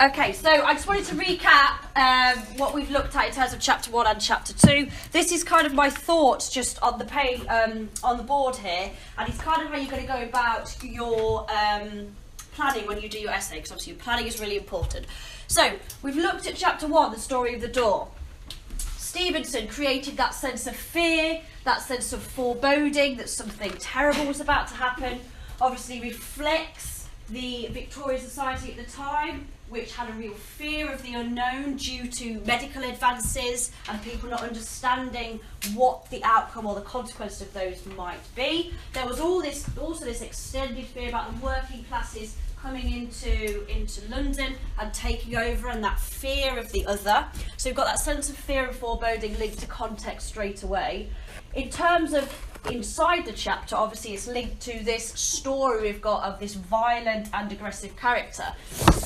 Okay, so I just wanted to recap what we've looked at in terms of Chapter 1 and Chapter 2. This is kind of my thoughts just on the page, on the board here, and it's kind of how you're going to go about your planning when you do your essay, because obviously your planning is really important. So, we've looked at Chapter 1, the story of the door. Stevenson created that sense of fear, that sense of foreboding that something terrible was about to happen. Obviously reflects the Victorian society at the time, which had a real fear of the unknown due to medical advances and people not understanding what the outcome or the consequence of those might be. There was also this extended fear about the working classes coming into London and taking over, and that fear of the other. So we've got that sense of fear and foreboding linked to context straight away. In terms of inside the chapter, obviously it's linked to this story we've got of this violent and aggressive character.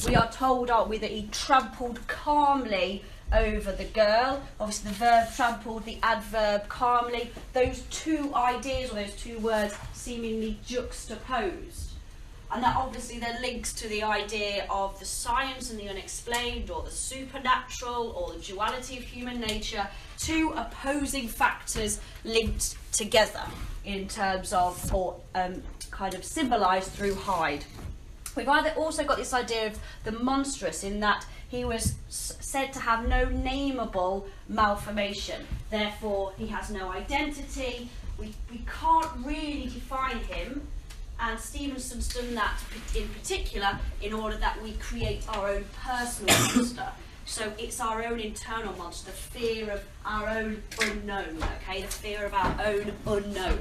We are told, aren't we, that he trampled calmly over the girl. Obviously the verb trampled, the adverb calmly. Those two ideas, or those two words, seemingly juxtaposed. And that obviously then links to the idea of the science and the unexplained, or the supernatural, or the duality of human nature, two opposing factors linked together in terms of, or kind of symbolised through Hyde. We've also got this idea of the monstrous, in that he was said to have no nameable malformation. Therefore, he has no identity. We can't really define him. And Stevenson's done that in particular in order that we create our own personal monster. So it's our own internal monster, the fear of our own unknown, okay? The fear of our own unknown.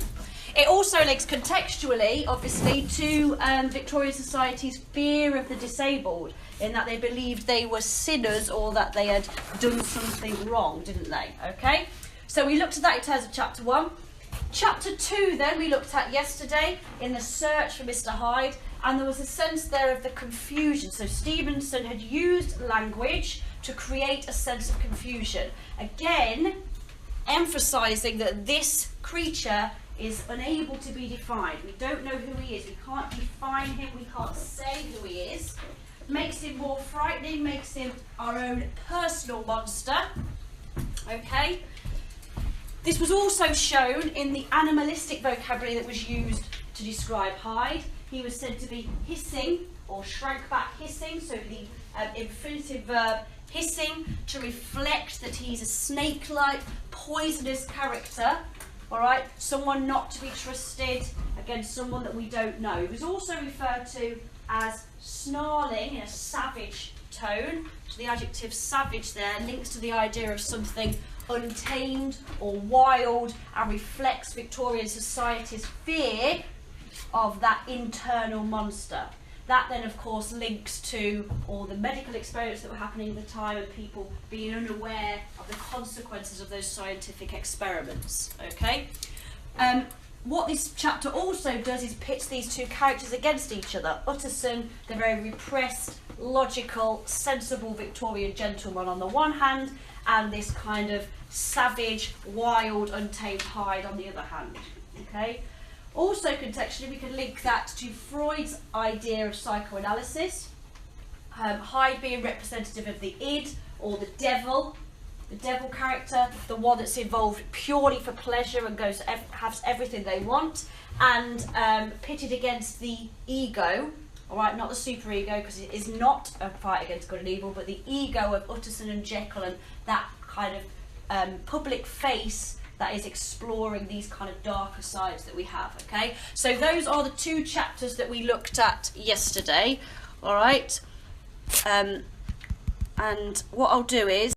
It also links contextually, obviously, to Victorian society's fear of the disabled, in that they believed they were sinners or that they had done something wrong, didn't they? Okay? So we looked at that in terms of Chapter 1. Chapter 2 then we looked at yesterday in the search for Mr. Hyde, and there was a sense there of the confusion. So Stevenson had used language to create a sense of confusion. Again, emphasising that this creature is unable to be defined. We don't know who he is. We can't define him. We can't say who he is. Makes him more frightening, makes him our own personal monster. Okay? This was also shown in the animalistic vocabulary that was used to describe Hyde. He was said to be hissing, or shrank back hissing, so the infinitive verb hissing, to reflect that he's a snake-like, poisonous character, all right? Someone not to be trusted, against someone that we don't know. He was also referred to as snarling in a savage tone. So the adjective savage there links to the idea of something untamed or wild, and reflects Victorian society's fear of that internal monster. That then of course links to all the medical experiments that were happening at the time, and people being unaware of the consequences of those scientific experiments. Okay. What this chapter also does is pits these two characters against each other. Utterson, the very repressed, logical, sensible Victorian gentleman on the one hand, and this kind of savage, wild, untamed Hyde on the other hand. Okay. Also contextually, we can link that to Freud's idea of psychoanalysis. Hyde being representative of the id, or the devil character, the one that's involved purely for pleasure and has everything they want, and pitted against the ego. All right, not the superego, because it is not a fight against good and evil, but the ego of Utterson and Jekyll, and that kind of public face that is exploring these kind of darker sides that we have. Okay, so those are the two chapters that we looked at yesterday. All right, and what I'll do is